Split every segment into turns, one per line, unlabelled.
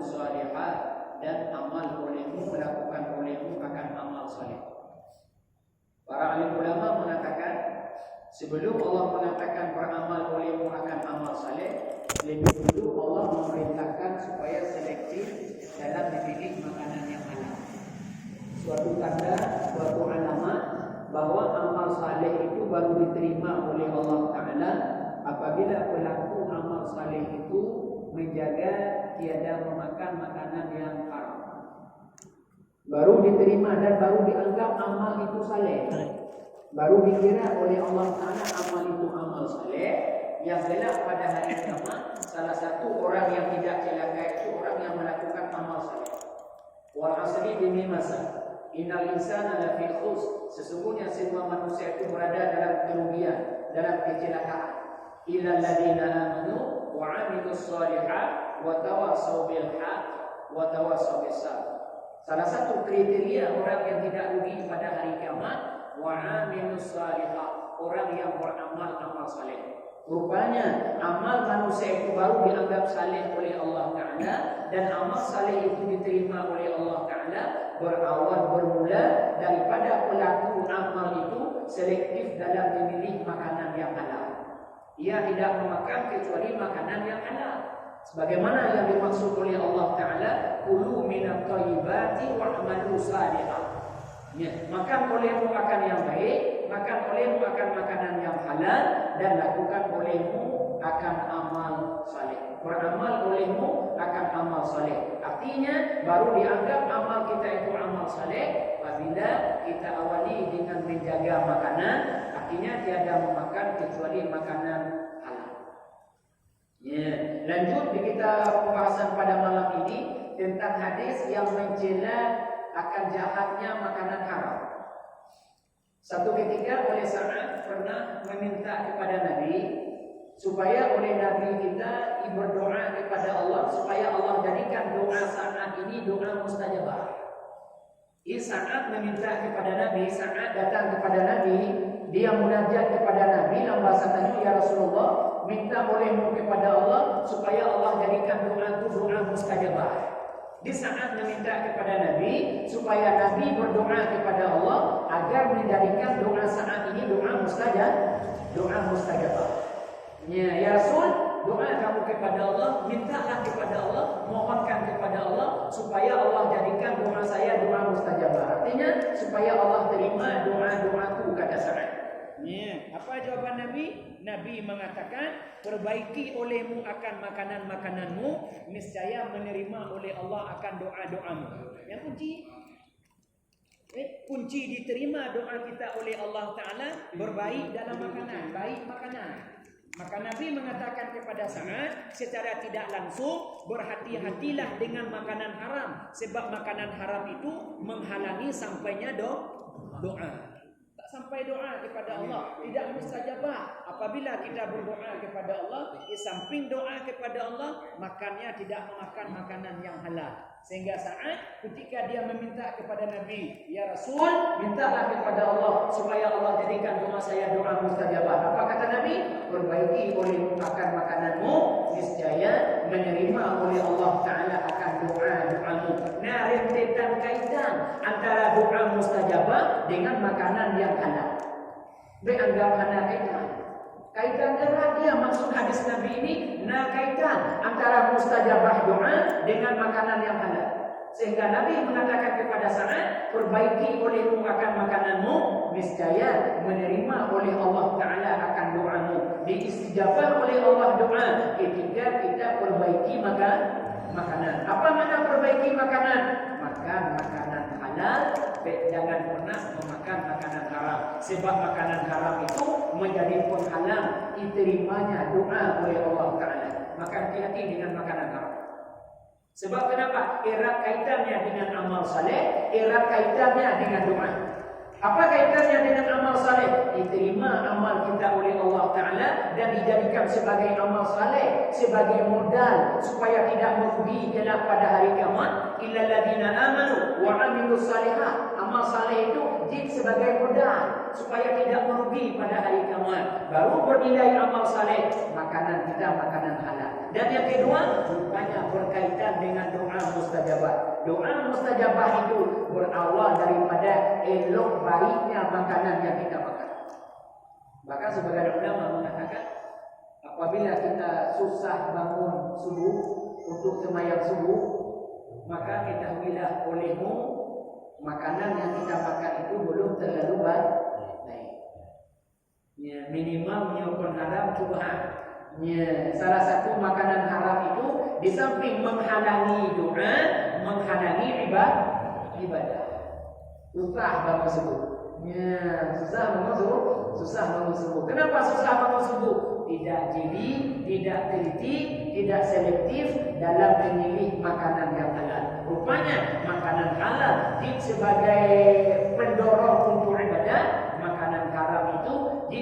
shalihat, dan amal olehmu, melakukan olehmu akan amal saleh. Para alim ulama mengatakan, sebelum Allah mengatakan beramal olehmu akan amal saleh, lebih dulu Allah memerintahkan supaya selektif dalam memilih makanan yang halal. Suatu tanda, suatu alamat bahwa amal saleh itu baru diterima oleh Allah Ta'ala apabila pelaku amal saleh itu menjaga tiada memakan makanan yang haram. Baru diterima dan baru dianggap amal itu saleh. Baru dikira oleh Allah Ta'ala amal itu amal saleh. Yang gelap pada hari kiamat, salah satu orang yang tidak celaka itu orang yang melakukan amal saleh. Wal asri demi masa. Innal insana lafi khus. Sesungguhnya semua manusia itu berada dalam kerugian, dalam kecelakaan. Illal ladzina amanu wa 'amilus shalihat wa tawassaw bil haqq wa tawassaw bis sabr. Salah satu kriteria orang yang tidak rugi pada hari kiamat, wa 'amilus shalihat, orang yang beramal amal saleh. Rupanya amal manusia itu baru dianggap saleh oleh Allah Ta'ala, dan amal saleh itu diterima oleh Allah Ta'ala berawal bermula daripada pelaku amal itu selektif dalam memilih makanan yang halal. Ia tidak memakan kecuali makanan yang halal. Sebagaimana yang dimaksud oleh Allah Ta'ala, kulu minat thayyibati wa'malu salihah. Ya, makan olehmu akan yang baik, makan olehmu akan makanan yang halal, dan lakukan olehmu akan amal saleh. Beramal olehmu akan amal saleh. Artinya baru dianggap amal kita itu amal saleh apabila kita awali dengan menjaga makanan, artinya tiada memakan kecuali makanan halal. Ya, lanjut di kita pembahasan pada malam ini tentang hadis yang mencela akan jahatnya makanan haram. Satu ketika oleh Sa'ad pernah meminta kepada Nabi supaya oleh Nabi kita berdoa kepada Allah supaya Allah jadikan doa Sa'ad ini doa mustajabah. Sa'ad meminta kepada Nabi, Sa'ad datang kepada Nabi, dia munajat kepada Nabi dalam bahasa Tajuk, ya Rasulullah, minta olehmu kepada Allah supaya Allah jadikan doa itu doa mustajabah. Di saat meminta kepada Nabi supaya Nabi berdoa kepada Allah agar menjadikan doa saat ini doa mustajabah. Ya Rasul, doa kamu kepada Allah, mintalah kepada Allah, mohonkan kepada Allah supaya Allah jadikan doa saya doa mustajabah. Artinya supaya Allah terima doa-doaku, kata Sa'ad. Ya, apa jawaban Nabi? Nabi mengatakan, perbaiki olehmu akan makanan-makananmu, niscaya menerima oleh Allah akan doa-doamu. Yang kunci diterima doa kita oleh Allah Ta'ala berbaik dalam makanan, baik makanan. Maka Nabi mengatakan kepada Sa'ad secara tidak langsung, berhati-hatilah dengan makanan haram, sebab makanan haram itu menghalangi sampainya doa. Sampai doa kepada Allah tidak mustajabah. Apabila kita berdoa kepada Allah, di samping doa kepada Allah, makannya tidak memakan makanan yang halal. Sehingga Sa'ad ketika dia meminta kepada Nabi, ya Rasul, mintalah kepada Allah supaya Allah jadikan doa saya doa mustajabah. Apa kata Nabi? Perbaiki olehmu akan makananmu, niscaya menerima oleh Allah Ta'ala akan doa-doamu. Nah, rentetan kaitan antara doa mustajabah dengan makanan yang halal. Beranggap halal kaitan erat dia maksud hadis Nabi ini. Nah, kaitan antara mustajabah doa dengan makanan yang halal. Sehingga Nabi mengatakan kepada Sa'ad, perbaiki olehmu akan makananmu, niscaya menerima oleh Allah Ta'ala akan doamu. Diistijabah oleh Allah doa ketika kita perbaiki makanan. Apa makna perbaiki makanan? Makan makanan halal, jangan pernah memakan makanan haram. Sebab makanan haram itu menjadi penghalang diterimanya doa oleh Allah Ta'ala. Maka hati-hati dengan makanan haram. Sebab kenapa? Erat kaitannya dengan amal saleh, erat kaitannya dengan doa. Apa kaitannya dengan amal saleh? Diterima amal kita oleh Allah Ta'ala dan dijadikan sebagai amal saleh, sebagai modal supaya tidak merugi kelak pada hari kiamat. Illal ladzina amanu wa 'amilus shalihat. Amal saleh itu jid sebagai modal supaya tidak merugi pada hari kiamat. Baru bernilai amal saleh, makanan kita makanan halal. Dan yang kedua, rupanya berkaitan dengan doa mustajabah. Doa mustajabah itu berawal daripada elok baiknya makanan yang kita makan. Bahkan sebagian ulama mengatakan, apabila kita susah bangun subuh untuk sembahyang subuh, maka ketahuilah olehmu makanan yang kita makan itu belum terlalu baik. Ya, minimalnya pun haram subhan. Ya, salah satu makanan haram itu di samping menghalangi doa, menghalangi ibadah. Susah bangun subuh. Ya, susah bangun subuh. Kenapa susah bangun subuh? Tidak jeli, tidak teliti, tidak selektif dalam memilih makanan yang halal. Rupanya makanan halal sebagai pendorong untuk ibadah, makanan haram itu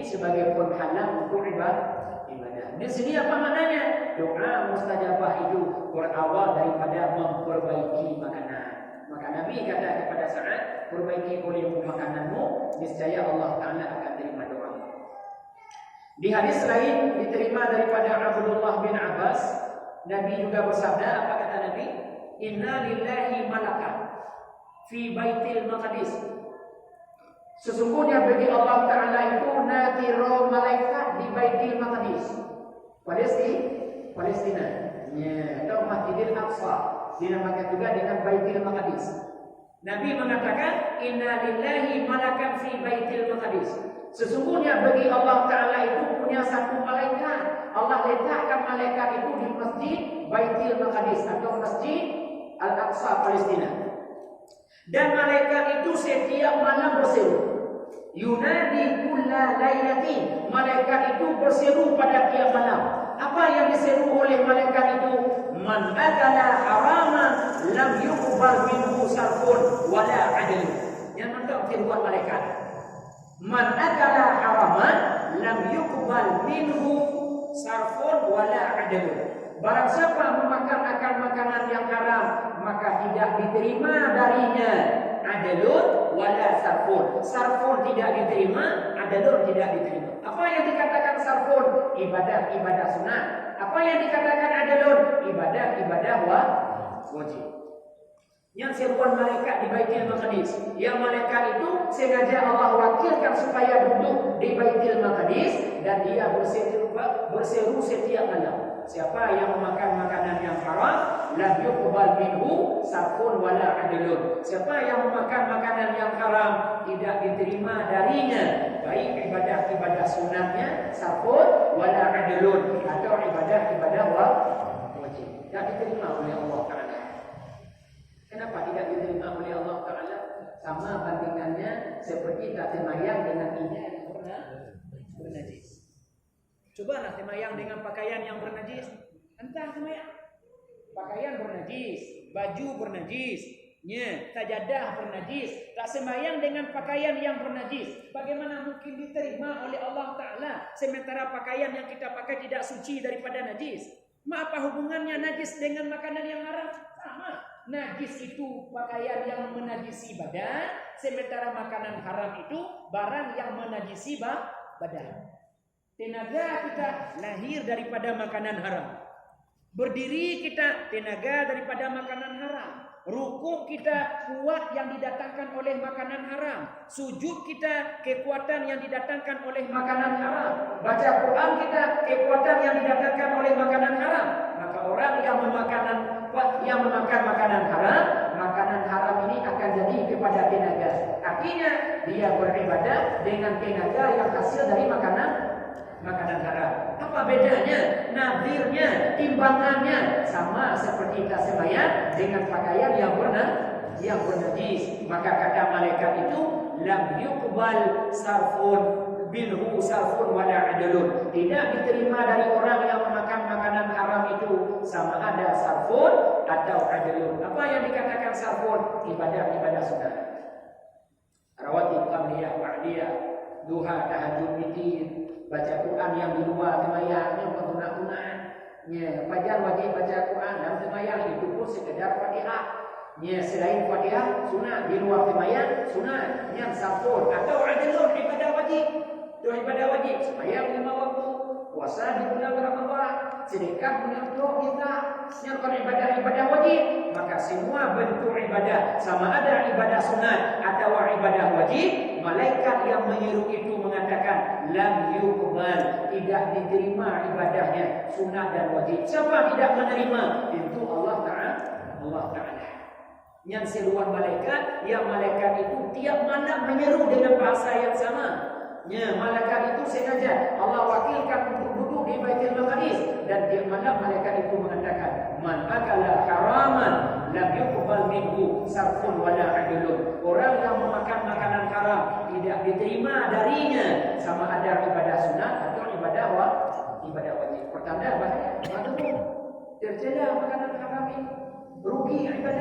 sebagai penghalang untuk ibadah. Di sini apa maknanya? Doa mustajabah itu berawal daripada memperbaiki makanan. Maka Nabi kata kepada Sa'ad, perbaiki olehmu makananmu, niscaya Allah Ta'ala akan terima doa. Di hadis lain diterima daripada Abdullah bin Abbas, Nabi juga bersabda, apa kata Nabi? Inna lillahi malakan fi baitil maqdis. Sesungguhnya bagi Allah Ta'ala itu natiro malaikat di baitil maqdis, Palestina, ya, atau Masjidil Aqsa, dinamakan juga dengan Baitul Maqdis. Nabi mengatakan, Inna lillahi malakan fi Baitul Maqdis. Sesungguhnya bagi Allah Ta'ala itu punya satu malaikat. Allah letakkan malaikat itu di Masjid Baitul Maqdis atau Masjid Al-Aqsa Palestina. Dan malaikat itu setiap malam berseru. Yunadi kulla laylatin. Malaikat itu berseru pada tiap malam. Apa yang diseru oleh malaikat itu? Man akala haraman lam yuqbal minhu sarfun wala adl. Yang mantap seruan malaikat. Man akala haraman lam yuqbal minhu sarfun wala adl. Barang siapa memakan makanan yang haram, maka tidak diterima darinya adlun wala sarfun. Sarfun tidak diterima, adlun tidak diterima. Apa yang dikatakan sarfun? Ibadah sunnah. Apa yang dikatakan adlun? Ibadah wajib. Yang seruan malaikat di Baitul Maqdis, yang malaikat itu sengaja Allah wakilkan supaya duduk di Baitul Maqdis dan dia berseru setiap malam. Siapa yang memakan makanan yang haram, la yuqbal minhu sarfun wala adlun. Siapa yang memakan makanan yang haram, tidak diterima darinya baik ibadah sunnahnya sarfun wala adlun atau ibadah wajib. Tidak diterima oleh Allah Ta'ala. Kenapa tidak diterima oleh Allah Ta'ala? Sama bandingannya seperti tak semayang dengan injil yang bernajis. Cobalah semayang dengan pakaian yang bernajis. Entah semayang. Pakaian bernajis, baju bernajis, sajadah bernajis. Tak semayang dengan pakaian yang bernajis. Bagaimana mungkin diterima oleh Allah Ta'ala sementara pakaian yang kita pakai tidak suci daripada najis? Apa hubungannya najis dengan makanan yang haram? Sama. Najis itu pakaian yang menajisi badan, sementara makanan haram itu barang yang menajisi badan. Tenaga kita lahir daripada makanan haram. Berdiri kita tenaga daripada makanan haram. Rukuk kita kuat yang didatangkan oleh makanan haram. Sujud kita kekuatan yang didatangkan oleh makanan haram. Baca Quran kita kekuatan yang didatangkan oleh makanan haram. Maka orang yang memakan makanan haram ini akan jadi kepada tenaga. Artinya dia beribadah dengan tenaga yang hasil dari makanan haram. Apa bedanya? Nadirnya, timbangannya sama seperti kita sembahyang dengan pakaian yang bernajis. Maka kata malaikat itu lam yuqbal sarfun bilhu sarfun wala adlun. Tidak diterima dari orang yang memakan makanan haram itu sama ada sarfun atau adlun. Apa yang dikatakan sarfun? Ibadah sunnah. Rawatib qabliyah ba'diyah, duha, tahajud, witir, baca Quran yang di luar sembahyang, yang perguna-gunaan. Fajar wajib baca Quran dan sembahyang itu pun sekedar Fatihah. Nya selain Fatihah sunat, di luar sembahyang sunat, yang safur atau adalun ibadah wajib. Itu ibadah wajib, sembahyang 5 waktu, puasa di bulan Ramadan, sedekah bulan kita, siapkan ibadah-ibadah wajib. Maka semua bentuk ibadah, sama ada ibadah sunat atau ibadah wajib, malaikat yang menyeru itu mengatakan lam yuqbal, tidak diterima ibadahnya sunat dan wajib. Siapa tidak menerima? Itu Allah Ta'ala. Allah Ta'ala. Yang seluar malaikat, yang malaikat itu tiap malam menyeru dengan bahasa yang sama. Ya, malaikat itu sengaja Allah wakilkan untuk duduk di Baitul Maqdis, dan tiap malam malaikat itu mengatakan man akala haraman lam yuqbal minhu sarfun wala adlun. Orang yang memakan makanan haram tidak diterima darinya, sama ada ibadah sunat atau ibadah wajib. Pertanda bahaya, tercela makanan haram ini, rugi ibadah.